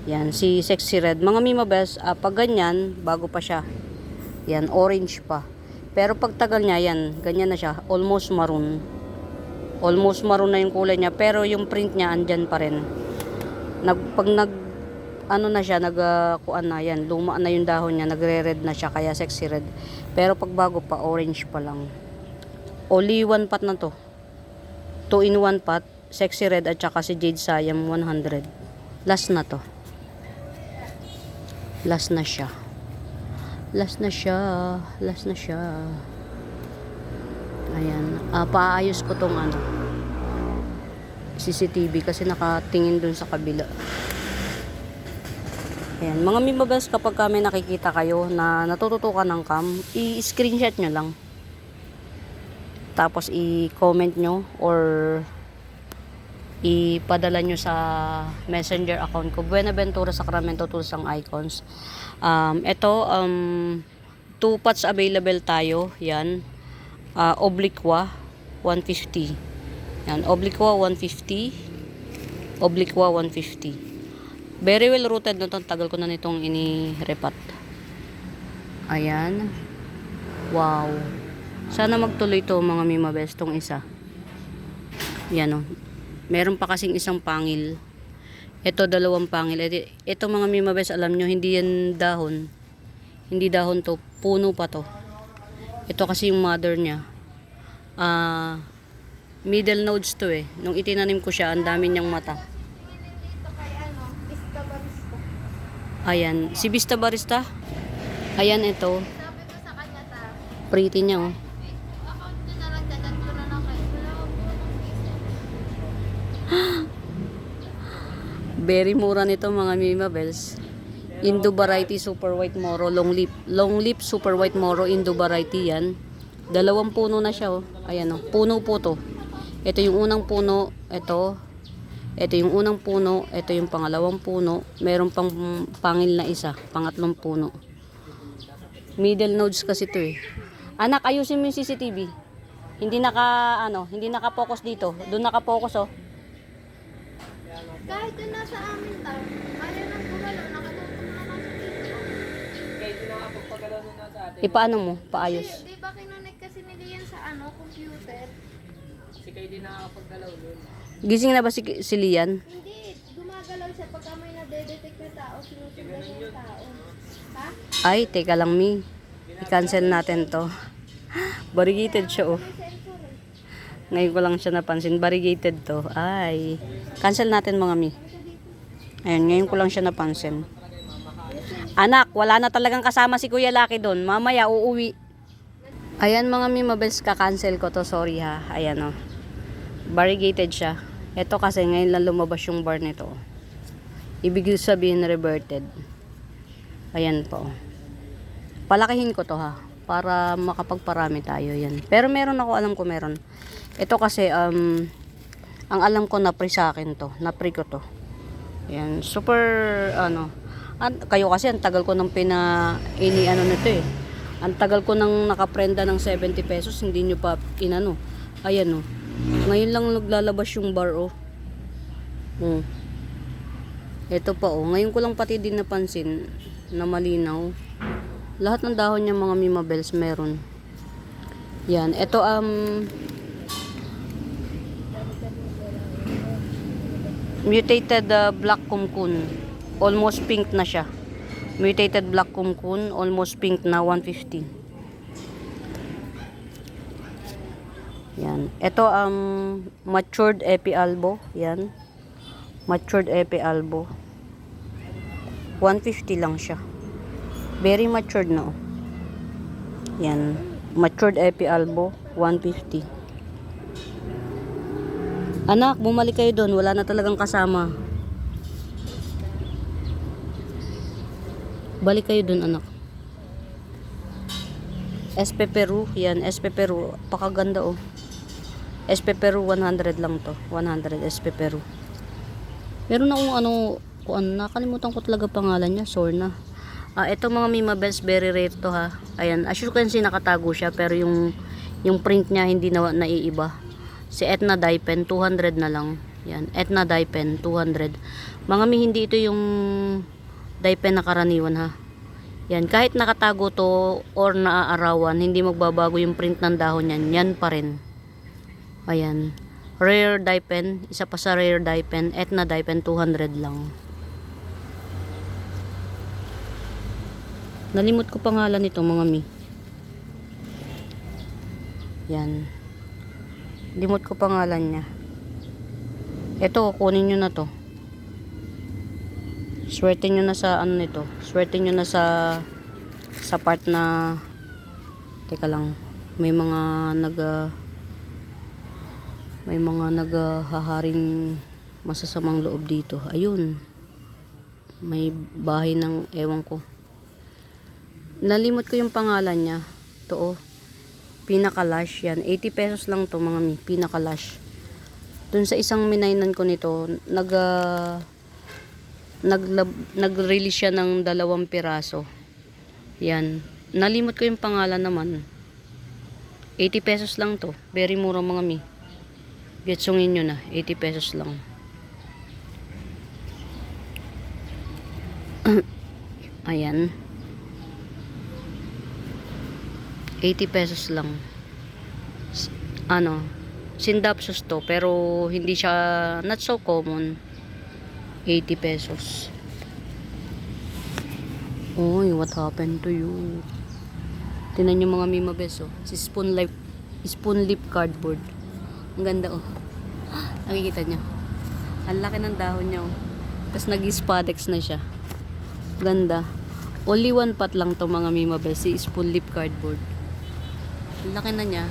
Yan, si Sexy Red. Mga Mima Bells, pag ganyan, bago pa siya. Yan, orange pa. Pero pag tagal niya, yan, ganyan na siya. Almost maroon. Almost maroon na yung kulay niya. Pero yung print niya, andyan pa rin. Na siya, kuan na yan. Luma na yung dahon niya, nagre-red na siya, kaya Sexy Red. Pero pag bago pa, orange pa lang. Only 1 pot na to. 2-in-1 pot, Sexy Red at saka si Jade Siam 100. Last na to. Last na siya. Last na siya. Last na siya. Ayan. Paayos ko tong CCTV kasi nakatingin dun sa kabila. Ayan. Mga Mima Bells, kapag kami nakikita kayo na natututukan ng cam, i-screenshot nyo lang. Tapos i-comment nyo or ipadala nyo sa messenger account ko, Buenaventura Sacramento Tools and Icons. Ito 2 pots available tayo. Yan, obliqua 150. Yan, obliqua 150, obliqua 150. Very well rooted na to. Tagal ko na nitong ini-repat. Ayan, wow, sana magtuloy to mga Mima Bells, tong isa. Yan meron pa kasing isang pangil. Ito, 2 pangil. Ito mga Mima Bells, alam nyo, hindi yan dahon. Hindi dahon to. Puno pa to. Ito kasi yung mother niya. Middle nodes to eh. Nung itinanim ko siya, ang dami niyang mata. Ayan. Si Vista Barista. Ayan, ito. Pretty niya oh. Very mura nito mga Mima Bells. Indo variety super white moro, long lip super white moro, Indo variety yan. 2 puno na siya oh. Ayan oh, puno po to. Ito yung unang puno, ito yung unang puno, ito yung pangalawang puno, meron pang pangil na isa, pangatlong puno. Middle nodes kasi to eh. Anak, ayusin mo yung CCTV. Hindi naka-focus dito. Doon naka-focus oh. Kahit yun nasa amin tayo, ayaw nang gumalaw, nakatutok na nasa dito. Kahit yun nakapagpagalaw na nasa atin. Ipaano mo? Paayos. Di ba kinunik kasi nila yan sa computer? Kasi kayo din nakakapagdalaw nun. Gising na ba si Lian? Hindi, gumagalaw siya pagka may nadedetect na tao, sinusundan niya yung tao. Ha? Ay, teka lang mi. I-cancel natin to. Variegated siya oh. May sensor eh. Ngayon ko lang siya napansin. Variegated to. Ay. Cancel natin mga mi. Ayun, ngayon ko lang siya napansin. Anak, wala na talagang kasama si Kuya Lucky doon. Mamaya uuwi. Ayan mga Mima Bells, ka-cancel ko to. Sorry ha. Ayan oh. Variegated siya. Ito kasi ngayon lang lumabas yung bar nito. Ibig sabihin reverted. Ayan po. Palakihin ko to ha. Para makapagparami tayo yan. Pero meron ako, alam ko meron. Ito kasi, ang alam ko na pre sa akin to. Na pre ko to. Ayan. Super, Kayo kasi ang tagal ko nang ini-ano nito eh. Ang tagal ko nang nakaprenda ng 70 pesos, hindi nyo pa inano. Ayan oh. Ngayon lang naglalabas yung bar oh. Oh. Ito pa oh. Ngayon ko lang pati din napansin na malinaw. Lahat ng dahon niya mga Mima Bells meron. Yan. Ito mutated black kumkun. Almost pink na siya. Mutated black kumkun, almost pink na, 150. Yan. Ito matured epi albo. Yan. Matured epi albo. 150 lang siya. Very matured na oh. Yan. Matured epi albo, 150. Anak, bumalik kayo doon. Wala na talagang kasama. Balik kayo doon, anak. SP Peru. Yan, SP Peru. Pakaganda oh. SP Peru, 100 lang to. 100 SP Peru. Meron akong nakalimutan ko talaga pangalan niya. Sorna. Ito mga Mima Bells, very rare to ha. Ayan, as you can see, nakatago siya. Pero yung print niya hindi na naiiba. Si Etna Dye Pen, 200 na lang. Yan, Etna Dye Pen, 200. Mga hindi ito yung dye pen na karaniwan ha. Yan, kahit nakatago to or naaarawan, hindi magbabago yung print ng dahon yan. Yan pa rin. Ayan. Rare dye pen, isa pa sa rare dye pen, Etna Dye Pen, 200 lang. Nalimot ko pangalan nito mga mi. Yan. Limot ko pangalan niya. Ito, kunin nyo na to. Swerte nyo na sa ano nito. Swerte nyo na sa part na teka lang. May mga naghaharing masasamang loob dito. Ayun. May bahay ng ewan ko. Nalimot ko yung pangalan niya. Ito oh. Pinakalash yan. 80 pesos lang to mga mi. Pinakalash. Dun sa isang minainan ko nito, nag-release siya ng 2 piraso. Yan. Nalimot ko yung pangalan naman. 80 pesos lang to. Very mura mga mi. Getsungin nyo na. 80 pesos lang. Ayan. 80 pesos lang. Sindapsus to. Pero hindi siya not so common. 80 pesos. Uy, what happened to you? Tinan nyo mga Mima Bells oh. Si spoon lip cardboard. Ang ganda oh. Nakikita nyo. Ang laki ng dahon niya oh. Tapos nag-spadex na siya. Ganda. Only 1 pot lang to mga Mima Bells. Si spoon lip cardboard. Ang laki na niya.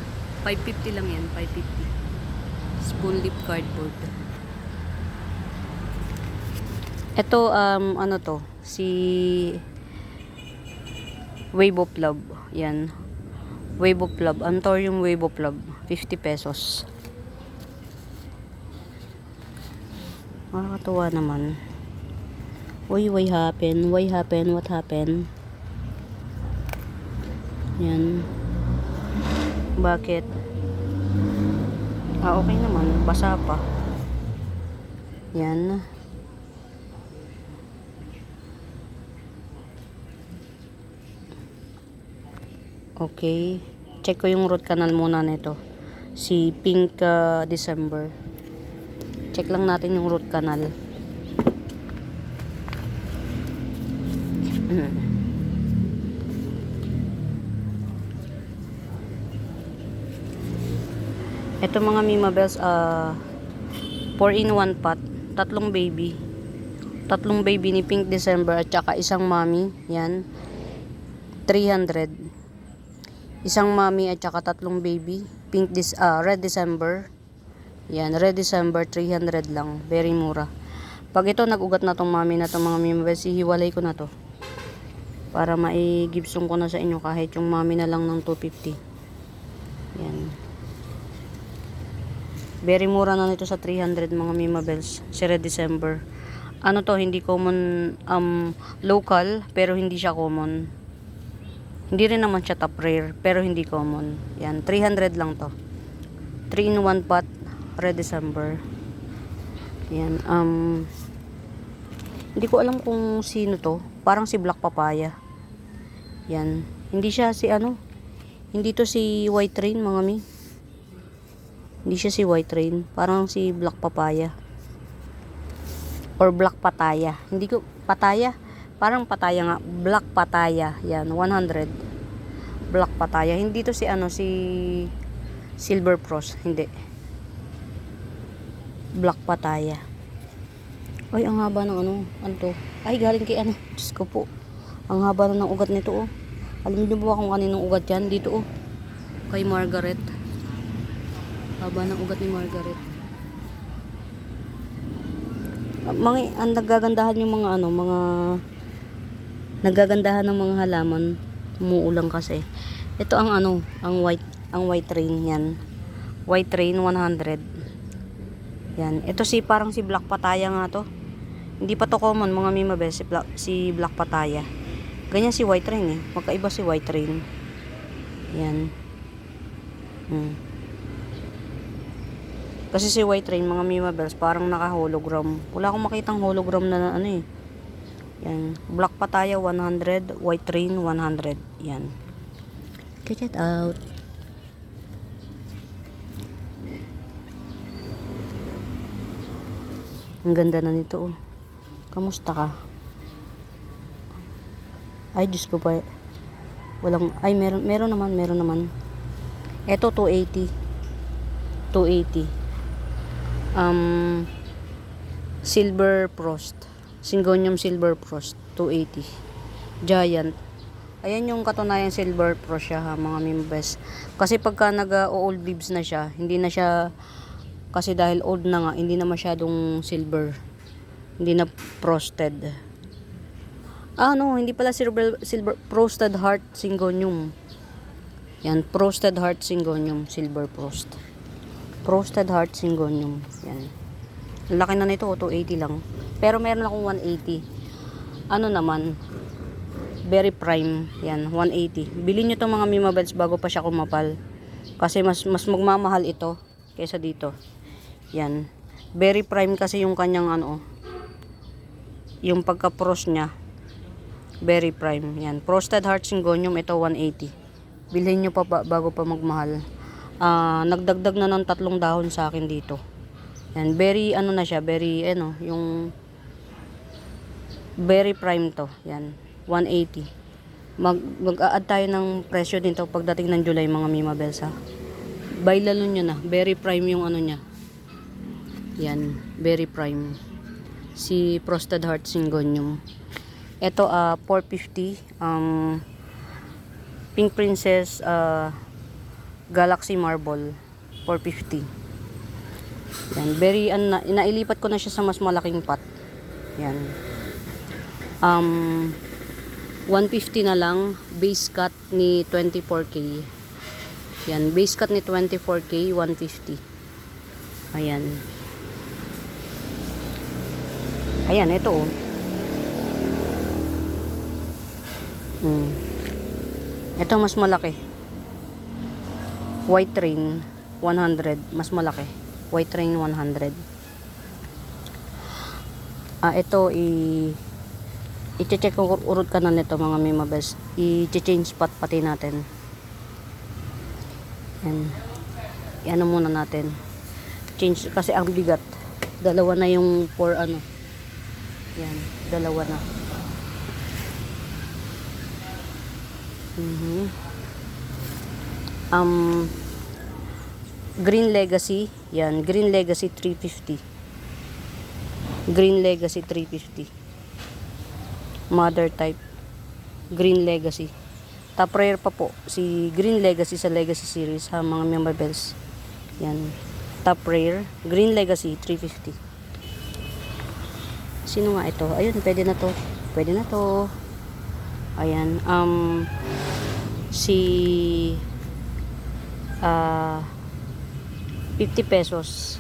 550 lang yan. 550. Spoon lip cardboard. Ito, ano to? Si Wave of Love. Yan. Wave of Love. Antorium Wave of Love. 50 pesos. Nakakatuwa naman. Uy, why happen? Why happen? What happened? Yan. Bakit? Okay naman. Basa pa. Yan. Okay. Check ko yung root canal muna nito. Si Pink December. Check lang natin yung root canal. Ito mga Mima Bells, 4-in-1 pot, 3 baby. 3 baby ni Pink December at saka isang mommy. Yan. 300. Isang mommy at saka 3 baby. Red December. Yan, Red December 300 lang. Very mura. Pag ito nag-ugat na tong mommy na tong mga Mima Bells, hihiwalay ko na to. Para maigibsong ko na sa inyo kahit yung mommy na lang ng 250. Yan. Very mura na nito sa 300 mga Mima Bells. Si Red December. Ano to, hindi common, local, pero hindi siya common. Hindi rin naman siya top rare, pero hindi common. Yan, 300 lang to. 3 in 1 pot, Red December. Yan, hindi ko alam kung sino to. Parang si Black Papaya. Yan, hindi siya si ano, hindi to si White Rain, mga mi. Hindi siya si White Rain, parang si Black Papaya. Or Black Pataya. Hindi ko, Pataya. Parang Pataya nga. Black Pataya. Yan, 100. Black Pataya. Hindi to si ano, si Silver Frost. Hindi. Black Pataya. Ay, ang haba ng ano. Ano to? Ay, galing kay ano. Diyos ko po. Ang haba na ng ugat nito, oh. Alam niyo ba kung kaninong ugat yan? Dito, oh. Kay Margaret. Haba ng ugat ni Margaret. Ang nagagandahan yung mga ano, mga nagagandahan ng mga halaman. Umuulan kasi. Ito ang ano, ang white rain yan. White rain 100. Yan. Ito si parang si Black Pataya nga to. Hindi pa to common mga mima bes, si Black Pataya. Ganyan si White Rain eh. Magkaiba si White Rain. Yan. Kasi si White Rain, mga Mima Bells, parang naka-hologram. Wala akong makitang hologram na ano eh. Yan. Black Pataya 100, White Rain 100. Yan. Check it out. Ang ganda na nito oh. Kamusta ka? Ay, Diyos ko pa. Walang, ay, meron naman. Ito, 280. 280. Silver Frost. Syngonium Silver Frost. 280. Giant. Ayan yung katunayan Silver Frost siya ha, mga mimbes. Kasi pagka nag-old leaves na siya, hindi na siya, kasi dahil old na nga, hindi na masyadong silver. Hindi na frosted. No, hindi pala silver frosted heart syngonium. Yan, frosted heart syngonium, Silver Frost. Frosted heart syngonium. Yan. Ang laki na nito, 280 lang. Pero meron akong 180. Ano naman, very prime. Yan, 180. Bilhin nyo itong mga Mima Bells bago pa siya kumapal. Kasi mas magmamahal ito kaysa dito. Yan. Very prime kasi yung kanyang ano, yung pagka-frost niya. Very prime. Yan. Frosted heart syngonium, ito 180. Bilhin nyo pa bago pa magmahal. Nagdagdag na ng 3 dahon sa akin dito. Yan. Very ano na siya, very ano, yung very prime to. Yan. 180. Mag-a-add tayo ng presyo dito pagdating ng July, mga Mima Bells ha. Buy lalo nyo na. Very prime yung ano niya. Yan. Very prime. Si Frosted Heart syngonium. Ito 450. Pink Princess Galaxy Marble 450. Yan. Very inailipat ko na siya sa mas malaking pot. Yan. 150 na lang. Base cut ni 24K. Yan. Base cut ni 24K 150. Ayan. Ayan, ito oh. Ito mas malaki. White Rain 100, mas malaki. White Rain 100. Ito i-check ko urot ka na nito, mga Mima Bells. I-change spot pati natin. Yan. Ano muna natin. Change kasi ang bigat. Dalawa na yung for ano. Yan, dalawa na. Green Legacy. Yan, Green Legacy 350. Green Legacy 350. Mother type. Green Legacy. Top rare pa po si Green Legacy sa Legacy series ha, mga Mima Bells. Yan. Top rare. Green Legacy 350. Sino nga ito? Ayun, pwede na to. Pwede na to. Ayan. Si 50 pesos.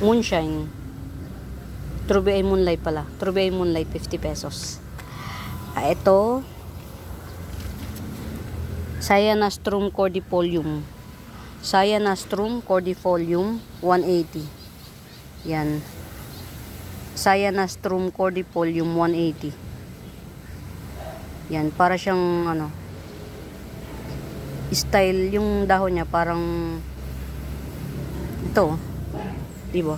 Moonshine. True Moonlight pala. True Moonlight, 50 pesos. Ito, Cyanastrum cordifolium. Cyanastrum cordifolium, 180. Yan. Cyanastrum cordifolium, 180. Yan, para siyang ano, style yung dahon niya parang ito, di ba?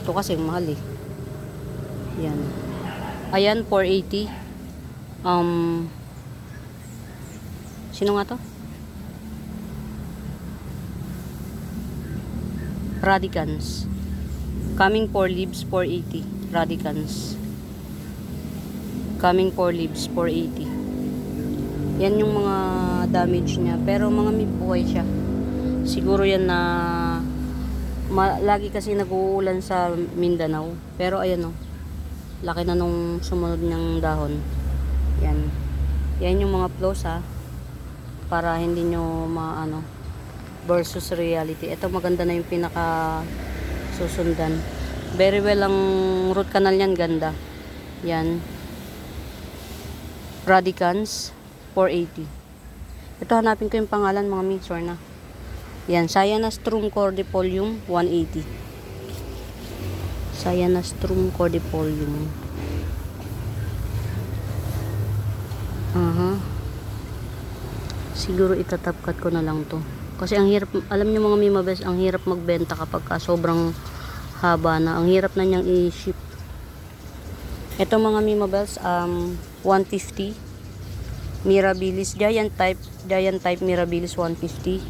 Ito kasi mahal eh. Yan. Ayan, 480. Sino nga to? Radicans. Coming 4 leaves, 480. Radicans. Coming 4 leaves, 480. Yan yung mga damage niya. Pero mga may buhay siya. Siguro yan na lagi kasi nag-uulan sa Mindanao. Pero ayan o. Laki na nung sumunod niyang dahon. Yan. Yan yung mga flaws ha. Para hindi nyo maano versus reality. Ito maganda na yung pinaka susundan. Very well ang root canal yan, ganda. Yan. Radicans 480. Ito hanapin ko yung pangalan mga mixer na. Yan, Cyanastrum cordifolium 180. Cyanastrum cordifolium. Siguro itatapkat ko na lang to. Kasi ang hirap, alam niyo mga mimabes, ang hirap magbenta kapag sobrang haba na. Ang hirap na niyang i-ship. Ito mga mimabes, 150. Mirabilis, giant type Mirabilis 150.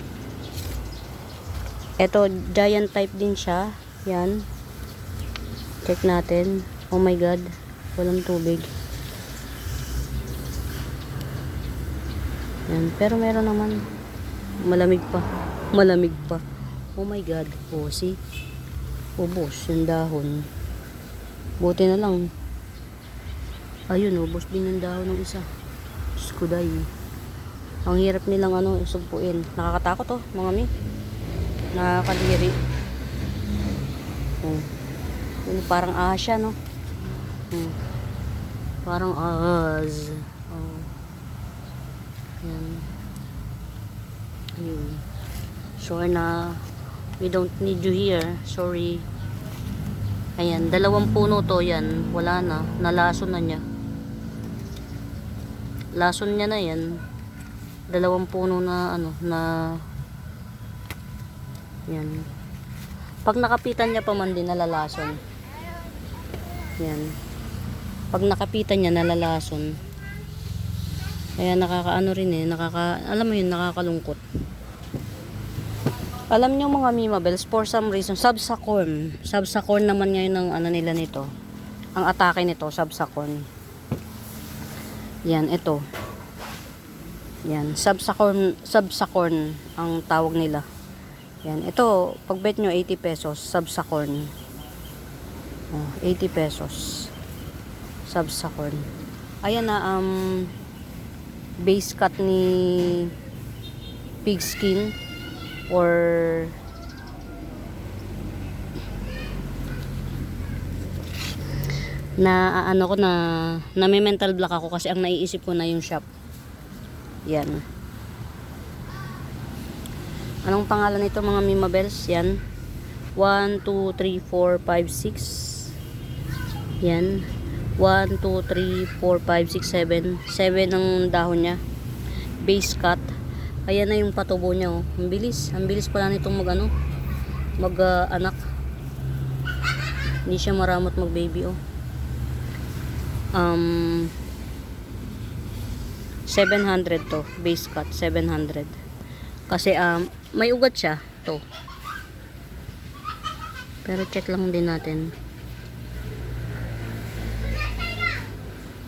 Ito, giant type din siya. Yan. Check natin. Oh my god. Walang tubig. Yan. Pero meron naman. Malamig pa. Malamig pa. Oh my god. Oh, see? Ubos yung dahon. Buti na lang. Ayun, ubos din yung dahon ng isa. Skuday. Ang hirap nilang isugpuin. Nakakatakot mga mi. Nakakadiri. Oh. Yun, parang asya, no? Parang ahas. Oh. Yan. Ayun. Sure na we don't need you here. Sorry. Ayan, 2 puno to yan. Wala na. Nalason na niya. Lason niya na yan. 2 puno na na yan. Pag nakapitan niya pa man din nalalason. Yan. Pag nakapitan niya nalalason. Kaya nakakaano rin alam mo yun, nakakalungkot. Alam niyo mga mimabels, for some reason, Subsacorn naman ngayon ang nila nito. Ang atake nito, Subsacorn. Yan, ito. Yan, Subsacorn ang tawag nila. Yan, ito, pag bet nyo 80 pesos, Subsacorn. Oh, 80 pesos. Subsacorn. Ayan na, base cut ni pigskin or na may mental block ako kasi ang naiisip ko na yung shop. Yan. Anong pangalan nito mga mimabels? Yan. 1, 2, 3, 4, 5, 6. Yan. 1, 2, 3, 4, 5, 6, 7. 7 ang dahon niya. Base cut. Ayan na yung patubo niya. Oh. Ang bilis. Ang bilis pala nitong mag-anak. Hindi siya maramot mag-baby. Oh. 700 to. Base cut. 700. Kasi may ugat siya. To. Pero check lang din natin.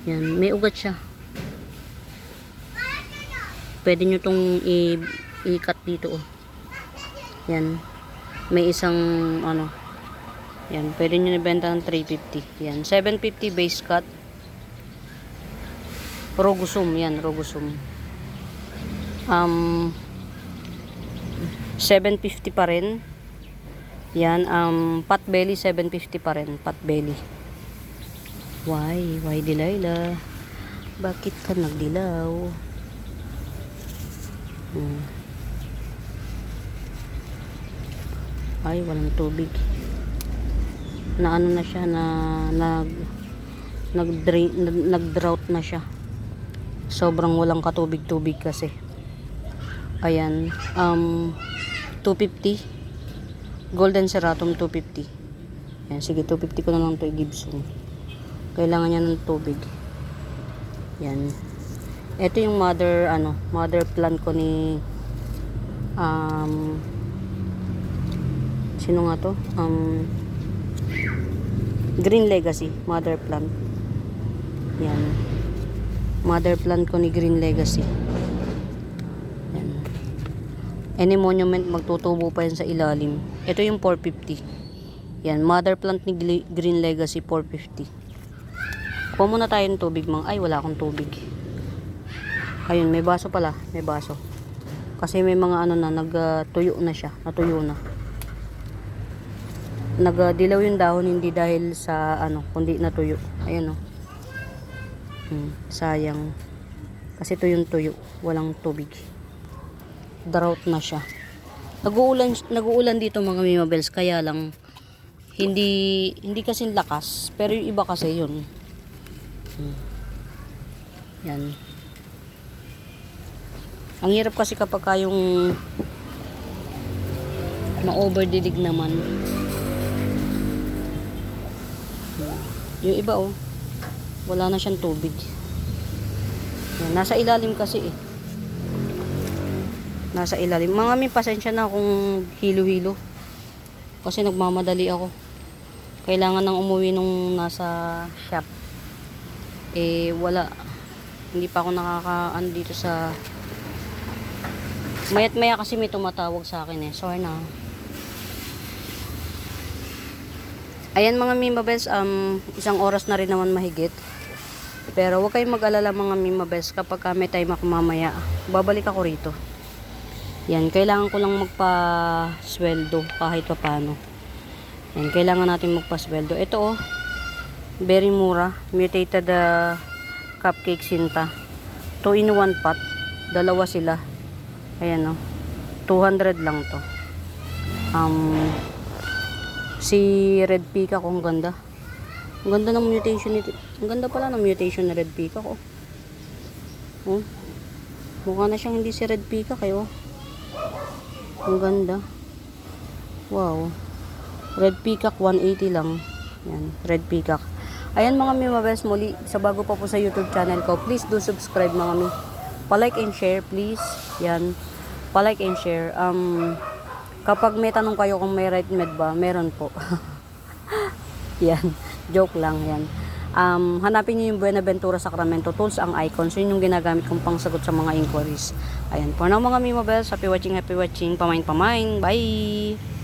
Yan. May ugat siya. Pwede nyo itong i-cut dito. Oh. Yan. May isang yan. Pwede nyo nabenta ng 350. Yan. 750 base cut. Rogosum. Yan. Rogosum. 750 pa rin. Yan, pot belly 750 pa rin, pot belly. Why Delilah? Bakit ka nagdilaw? Ay, walang tubig. Na ano na siya, nag-drought na siya. Sobrang walang katubig-tubig kasi. Ayan, 250. Golden Ceratum 250. Ayan, sige, 250 ko na lang to i-Gibson. Kailangan niya ng tubig. Yan. Ito yung mother plant ko ni sino nga to? Green Legacy, mother plant. Yan. Mother plant ko ni Green Legacy. Yan. Any monument magtutubo pa yan sa ilalim. Ito yung 450. Yan, mother plant ni Green Legacy 450. Kuha muna tayo ng tubig, mang. Ay, wala akong tubig. Ayun, may baso pala. May baso. Kasi may mga nagtuyo na siya. Natuyo na. Nagdilaw yung dahon, hindi dahil sa kundi natuyo. Ayan, oh. Sayang. Kasi tuyong-tuyo. Walang tubig. Drought na siya. Nag-uulan dito mga Mimabels. Kaya lang, hindi kasing lakas. Pero yung iba kasi yun. Yan. Ang hirap kasi kapag yung ma-overdilig naman. Yung iba wala na siyang tubig. Yan, nasa ilalim kasi Nasa ilalim. Mga may pasensya na kung hilo-hilo. Kasi nagmamadali ako. Kailangan nang umuwi nung nasa shop. Wala. Hindi pa ako nakakaan dito sa mayat maya kasi may tumatawag sa akin sorry na. Ayan mga Mimabels, isang oras na rin naman mahigit. Pero huwag kayong mag-alala mga Mimabels, kapag may time ako mamaya, babalik ako rito. Yan, kailangan ko lang magpa-sweldo kahit pa paano. Yan, kailangan natin magpa-sweldo. Ito very mura, mutated cupcake Sinta. 2 in 1 pot, dalawa sila. Ayan 200 lang to. Si Red Peacock, ang ganda. Ang ganda ng mutation nito. Ang ganda pala ng mutation na Red Peacock, Mukha na siyang hindi si Red Peacock, Ang ganda. Wow. Red Peacock 180 lang. Yan, Red Peacock. Ayan mga Mimabels, muli sa bago pa po sa YouTube channel ko, please do subscribe mga mi. Pa-like and share, please. Yan. Pa-like and share. Kapag may tanong kayo kung may right med ba, meron po. Yan. Joke lang yan. Hanapin niyo yung Buenaventura Sacramento Tools ang icons. Yun yung ginagamit kong pangsagot sa mga inquiries. Ayan. For now mga Mimabels, happy watching. Pamain. Bye!